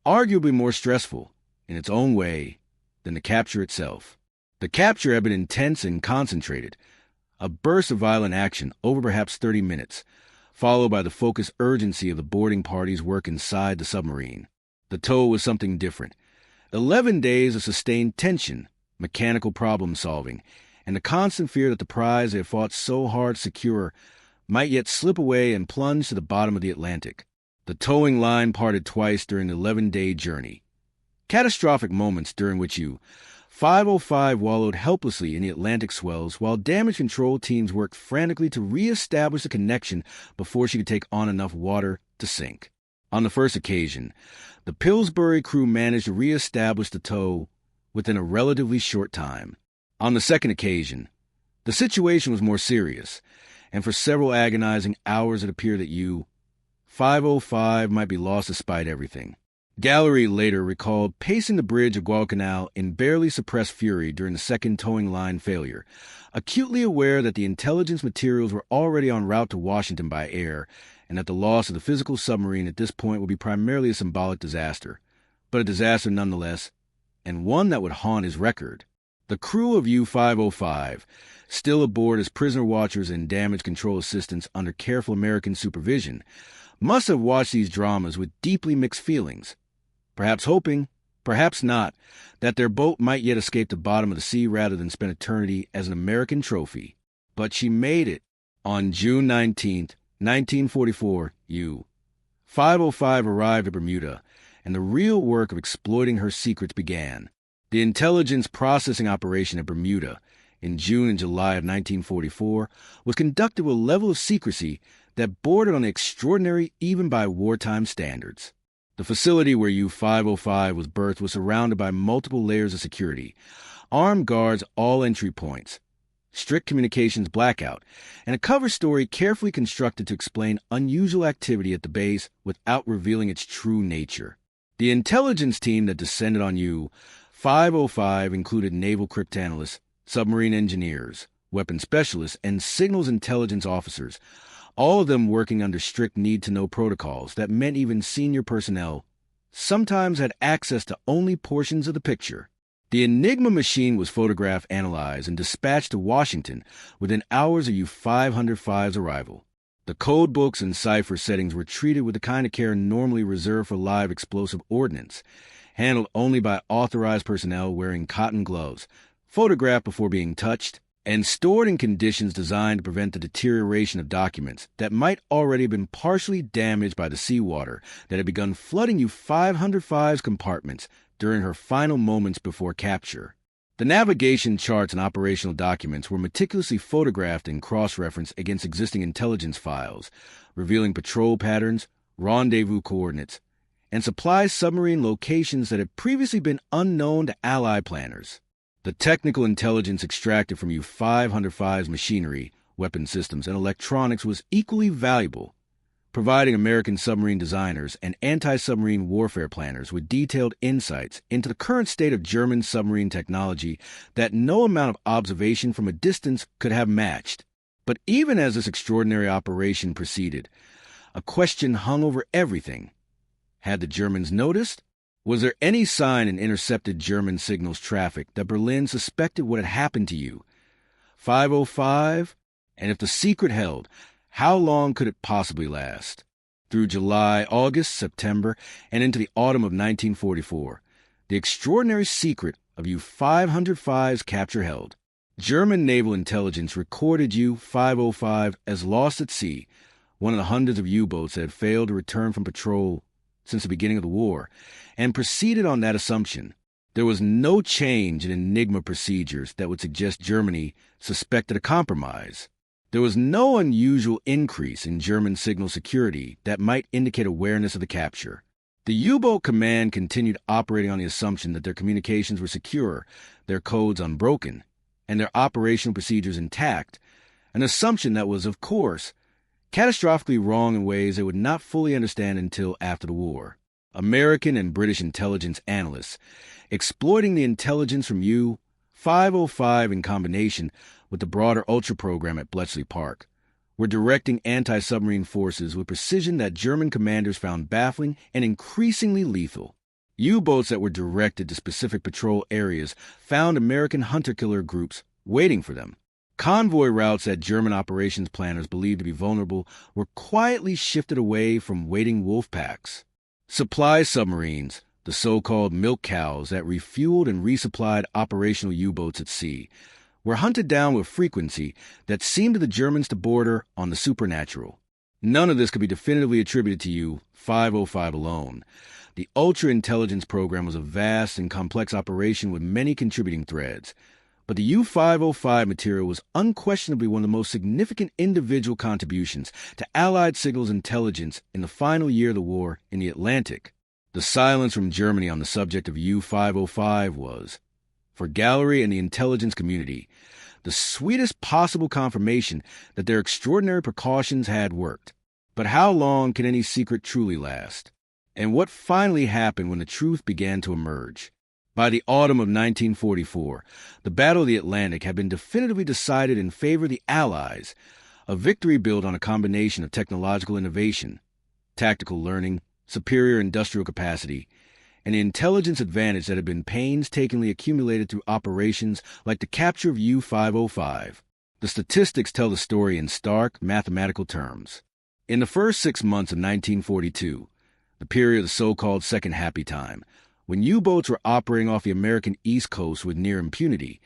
Speaker 1: arguably more stressful, in its own way, than the capture itself. The capture had been intense and concentrated, a burst of violent action over perhaps 30 minutes, followed by the focused urgency of the boarding party's work inside the submarine. The tow was something different. 11 days of sustained tension, mechanical problem-solving, and the constant fear that the prize they had fought so hard to secure might yet slip away and plunge to the bottom of the Atlantic. The towing line parted twice during the 11-day journey. Catastrophic moments during which U-505 wallowed helplessly in the Atlantic swells while damage control teams worked frantically to re-establish the connection before she could take on enough water to sink. On the first occasion, the Pillsbury crew managed to re-establish the tow within a relatively short time. On the second occasion, the situation was more serious, and for several agonizing hours it appeared that U-505 might be lost despite everything. Gallery later recalled pacing the bridge of Guadalcanal in barely suppressed fury during the second towing line failure, acutely aware that the intelligence materials were already en route to Washington by air, and that the loss of the physical submarine at this point would be primarily a symbolic disaster, but a disaster nonetheless, and one that would haunt his record. The crew of U-505, still aboard as prisoner watchers and damage control assistants under careful American supervision, must have watched these dramas with deeply mixed feelings, perhaps hoping, perhaps not, that their boat might yet escape the bottom of the sea rather than spend eternity as an American trophy. But she made it. On June 19, 1944, U-505 arrived at Bermuda, and the real work of exploiting her secrets began. The intelligence processing operation at Bermuda in June and July of 1944 was conducted with a level of secrecy that bordered on the extraordinary even by wartime standards. The facility where U-505 was berthed was surrounded by multiple layers of security, armed guards at all entry points, strict communications blackout, and a cover story carefully constructed to explain unusual activity at the base without revealing its true nature. The intelligence team that descended on U-505 included naval cryptanalysts, submarine engineers, weapons specialists, and signals intelligence officers, all of them working under strict need-to-know protocols that meant even senior personnel sometimes had access to only portions of the picture. The Enigma machine was photographed, analyzed, and dispatched to Washington within hours of U-505's arrival. The codebooks and cipher settings were treated with the kind of care normally reserved for live explosive ordnance, handled only by authorized personnel wearing cotton gloves, photographed before being touched, and stored in conditions designed to prevent the deterioration of documents that might already have been partially damaged by the seawater that had begun flooding U-505's compartments during her final moments before capture. The navigation charts and operational documents were meticulously photographed and cross-referenced against existing intelligence files, revealing patrol patterns, rendezvous coordinates, and supply submarine locations that had previously been unknown to Allied planners. The technical intelligence extracted from U-505's machinery, weapon systems, and electronics was equally valuable, providing American submarine designers and anti-submarine warfare planners with detailed insights into the current state of German submarine technology that no amount of observation from a distance could have matched. But even as this extraordinary operation proceeded, a question hung over everything. Had the Germans noticed? Was there any sign in intercepted German signals traffic that Berlin suspected what had happened to U-505? And if the secret held, how long could it possibly last? Through July, August, September, and into the autumn of 1944, the extraordinary secret of U-505's capture held. German naval intelligence recorded U-505 as lost at sea, one of the hundreds of U-boats that had failed to return from patrol since the beginning of the war, and proceeded on that assumption. There was no change in Enigma procedures that would suggest Germany suspected a compromise. There was no unusual increase in German signal security that might indicate awareness of the capture. The U-boat command continued operating on the assumption that their communications were secure, their codes unbroken, and their operational procedures intact, an assumption that was, of course, catastrophically wrong in ways they would not fully understand until after the war. American and British intelligence analysts, exploiting the intelligence from U-505 in combination with the broader Ultra program at Bletchley Park, were directing anti-submarine forces with precision that German commanders found baffling and increasingly lethal. U-boats that were directed to specific patrol areas found American hunter-killer groups waiting for them. Convoy routes that German operations planners believed to be vulnerable were quietly shifted away from waiting wolf packs. Supply submarines, the so-called milk cows that refueled and resupplied operational U-boats at sea, were hunted down with frequency that seemed to the Germans to border on the supernatural. None of this could be definitively attributed to U-505 alone. The Ultra Intelligence Program was a vast and complex operation with many contributing threads, but the U-505 material was unquestionably one of the most significant individual contributions to Allied signals intelligence in the final year of the war in the Atlantic. The silence from Germany on the subject of U-505 was, for Gallery and the intelligence community, the sweetest possible confirmation that their extraordinary precautions had worked. But how long can any secret truly last? And what finally happened when the truth began to emerge? By the autumn of 1944, the Battle of the Atlantic had been definitively decided in favor of the Allies, a victory built on a combination of technological innovation, tactical learning, superior industrial capacity, and the intelligence advantage that had been painstakingly accumulated through operations like the capture of U-505. The statistics tell the story in stark mathematical terms. In the first 6 months of 1942, the period of the so-called Second Happy Time, when U-boats were operating off the American East Coast with near impunity,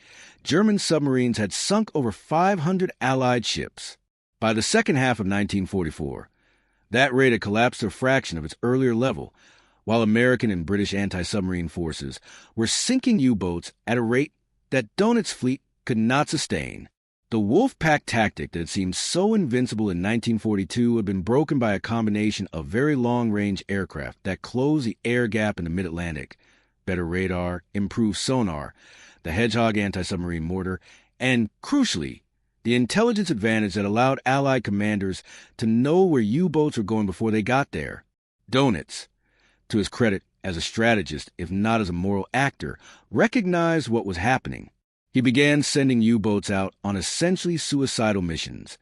Speaker 1: German submarines had sunk over 500 Allied ships. By the second half of 1944, that rate had collapsed to a fraction of its earlier level, while American and British anti-submarine forces were sinking U-boats at a rate that Donit's fleet could not sustain. The wolf pack tactic that had seemed so invincible in 1942 had been broken by a combination of very long-range aircraft that closed the air gap in the mid-Atlantic, better radar, improved sonar, the Hedgehog anti-submarine mortar, and, crucially, the intelligence advantage that allowed Allied commanders to know where U-boats were going before they got there. Donitz, to his credit as a strategist, if not as a moral actor, recognized what was happening. He began sending U-boats out on essentially suicidal missions,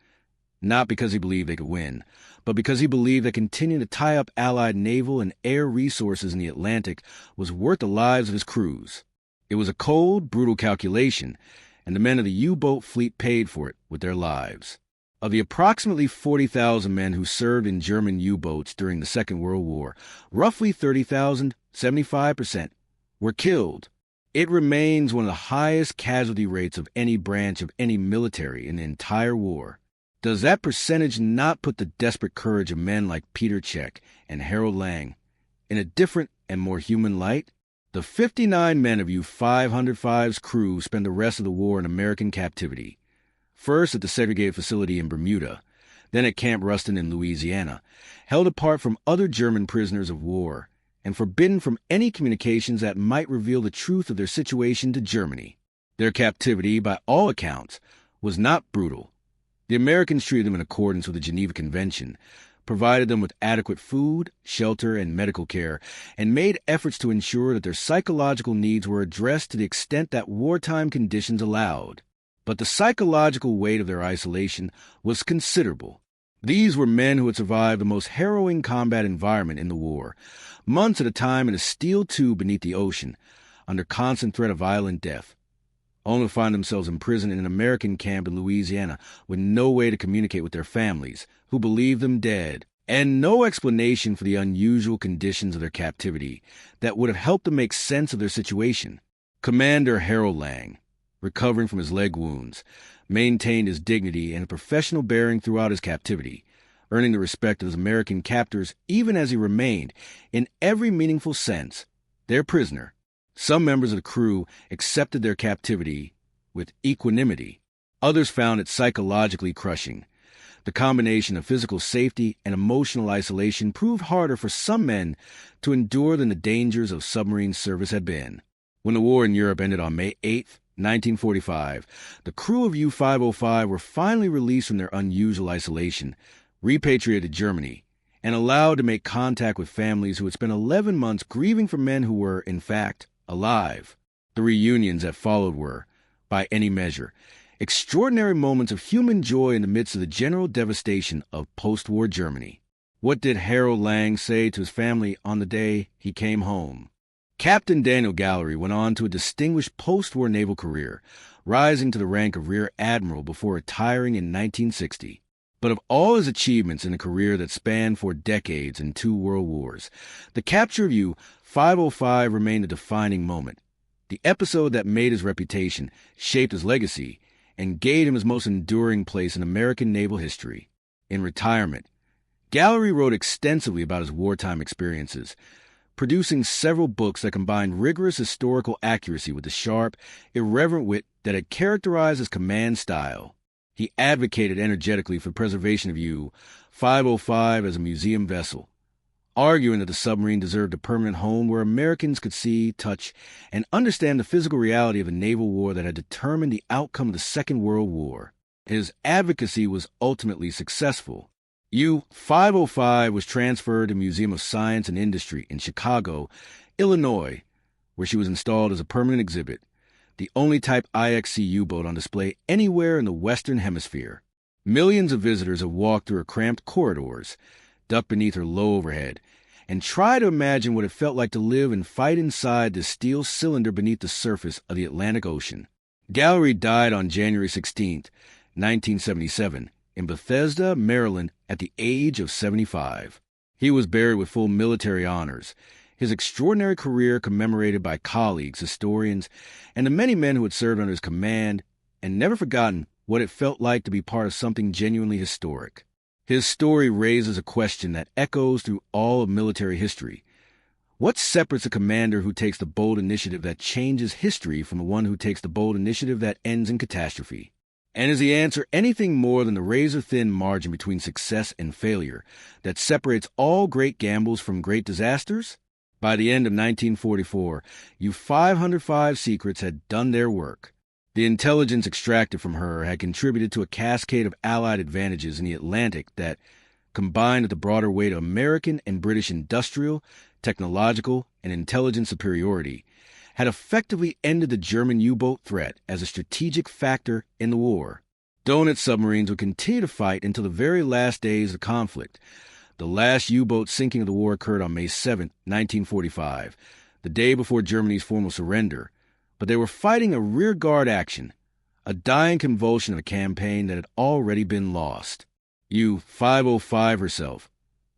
Speaker 1: not because he believed they could win, but because he believed that continuing to tie up Allied naval and air resources in the Atlantic was worth the lives of his crews. It was a cold, brutal calculation, and the men of the U-boat fleet paid for it with their lives. Of the approximately 40,000 men who served in German U-boats during the Second World War, roughly 30,000, 75%, were killed. It remains one of the highest casualty rates of any branch of any military in the entire war. Does that percentage not put the desperate courage of men like Peter Czech and Harold Lang in a different and more human light? The 59 men of U-505's crew spent the rest of the war in American captivity, first at the segregated facility in Bermuda, then at Camp Ruston in Louisiana, held apart from other German prisoners of war, and forbidden from any communications that might reveal the truth of their situation to Germany. Their captivity, by all accounts, was not brutal. The Americans treated them in accordance with the Geneva Convention, provided them with adequate food, shelter, and medical care, and made efforts to ensure that their psychological needs were addressed to the extent that wartime conditions allowed. But the psychological weight of their isolation was considerable. These were men who had survived the most harrowing combat environment in the war, months at a time in a steel tube beneath the ocean, under constant threat of violent death, only to find themselves imprisoned in an American camp in Louisiana with no way to communicate with their families, who believed them dead, and no explanation for the unusual conditions of their captivity that would have helped them make sense of their situation. Commander Harold Lang, recovering from his leg wounds, maintained his dignity and a professional bearing throughout his captivity, earning the respect of his American captors even as he remained, in every meaningful sense, their prisoner. Some members of the crew accepted their captivity with equanimity. Others found it psychologically crushing. The combination of physical safety and emotional isolation proved harder for some men to endure than the dangers of submarine service had been. When the war in Europe ended on May 8, 1945, the crew of U-505 were finally released from their unusual isolation, repatriated to Germany, and allowed to make contact with families who had spent 11 months grieving for men who were, in fact, alive. The reunions that followed were, by any measure, extraordinary moments of human joy in the midst of the general devastation of post-war Germany. What did Harold Lang say to his family on the day he came home? Captain Daniel Gallery went on to a distinguished post-war naval career, rising to the rank of Rear Admiral before retiring in 1960. But of all his achievements in a career that spanned 4 decades and 2 world wars, the capture of U-505 remained a defining moment. The episode that made his reputation, shaped his legacy, and gave him his most enduring place in American naval history. In retirement, Gallery wrote extensively about his wartime experiences, producing several books that combined rigorous historical accuracy with the sharp, irreverent wit that had characterized his command style. He advocated energetically for the preservation of U-505 as a museum vessel, arguing that the submarine deserved a permanent home where Americans could see, touch, and understand the physical reality of a naval war that had determined the outcome of the Second World War. His advocacy was ultimately successful. U-505 was transferred to the Museum of Science and Industry in Chicago, Illinois, where she was installed as a permanent exhibit, the only Type IXC U-boat on display anywhere in the Western Hemisphere. Millions of visitors have walked through her cramped corridors, ducked beneath her low overhead, and tried to imagine what it felt like to live and fight inside this steel cylinder beneath the surface of the Atlantic Ocean. Gallery died on January 16, 1977, in Bethesda, Maryland, at the age of 75. He was buried with full military honors, his extraordinary career commemorated by colleagues, historians, and the many men who had served under his command and never forgotten what it felt like to be part of something genuinely historic. His story raises a question that echoes through all of military history. What separates a commander who takes the bold initiative that changes history from the one who takes the bold initiative that ends in catastrophe? And is the answer anything more than the razor-thin margin between success and failure that separates all great gambles from great disasters? By the end of 1944, U-505 secrets had done their work. The intelligence extracted from her had contributed to a cascade of Allied advantages in the Atlantic that, combined with the broader weight of American and British industrial, technological, and intelligence superiority, had effectively ended the German U-boat threat as a strategic factor in the war. Donut submarines would continue to fight until the very last days of the conflict. The last U-boat sinking of the war occurred on May 7, 1945, the day before Germany's formal surrender. But they were fighting a rearguard action, a dying convulsion of a campaign that had already been lost. U-505 herself,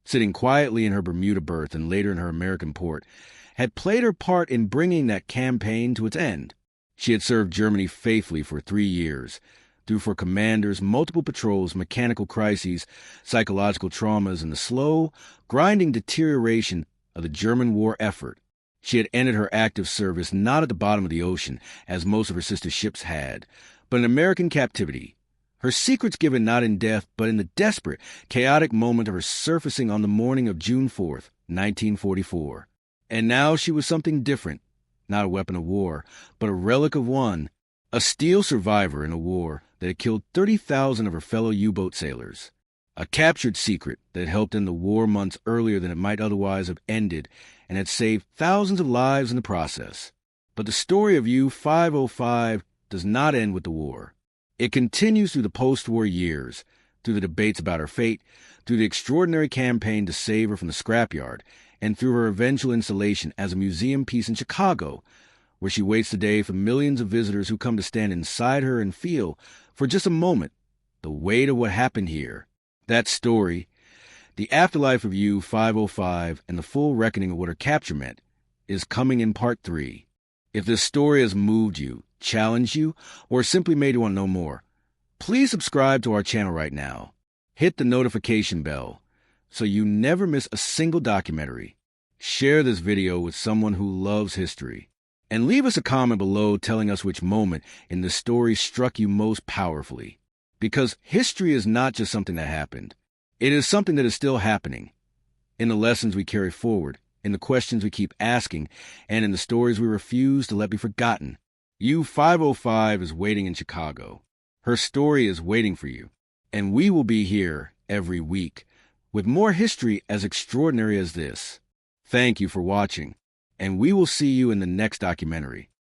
Speaker 1: sitting quietly in her Bermuda berth and later in her American port, had played her part in bringing that campaign to its end. She had served Germany faithfully for 3 years, through for commanders, multiple patrols, mechanical crises, psychological traumas, and the slow, grinding deterioration of the German war effort. She had ended her active service not at the bottom of the ocean, as most of her sister ships had, but in American captivity. Her secrets given not in death, but in the desperate, chaotic moment of her surfacing on the morning of June 4th, 1944. And now she was something different, not a weapon of war, but a relic of one, a steel survivor in a war that had killed 30,000 of her fellow U-boat sailors, a captured secret that helped end the war months earlier than it might otherwise have ended and had saved thousands of lives in the process. But the story of U-505 does not end with the war. It continues through the post-war years, through the debates about her fate, through the extraordinary campaign to save her from the scrapyard, and through her eventual installation as a museum piece in Chicago, where she waits today for millions of visitors who come to stand inside her and feel, for just a moment, the weight of what happened here. That story, the afterlife of U-505, and the full reckoning of what her capture meant, is coming in Part 3. If this story has moved you, challenged you, or simply made you want to know more, please subscribe to our channel right now. Hit the notification bell so you never miss a single documentary. Share this video with someone who loves history. And leave us a comment below telling us which moment in the story struck you most powerfully. Because history is not just something that happened. It is something that is still happening. In the lessons we carry forward, in the questions we keep asking, and in the stories we refuse to let be forgotten. U-505 is waiting in Chicago. Her story is waiting for you. And we will be here every week with more history as extraordinary as this. Thank you for watching, and we will see you in the next documentary.